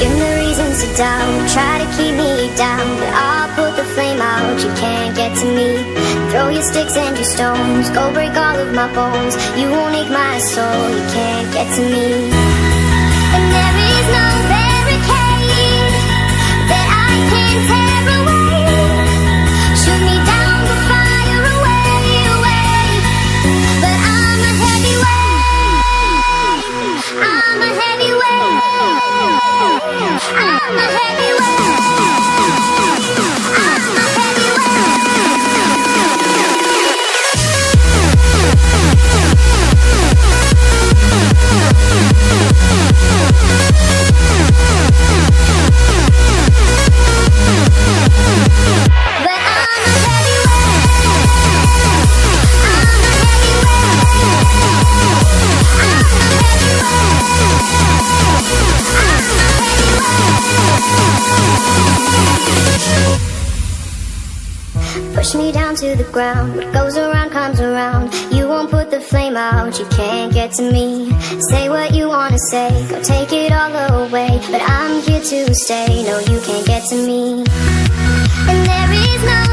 Give me reasons to doubt, try to keep me down, but I'll put the flame out, you can't get to me. Throw your sticks and your stones, go break all of my bones. You won't ache my soul, you can't get to me. And there is no barricade that I can't tear away. Shoot me down to fire away, away. But I'm a heavyweight, I'm a heavyweight, I'm a heavyweight, I'm a heavyweight. Push me down to the ground, what goes around comes around. You won't put the flame out, you can't get to me. Say what you wanna say, go take it all away, but I'm here to stay, no you can't get to me. And there is no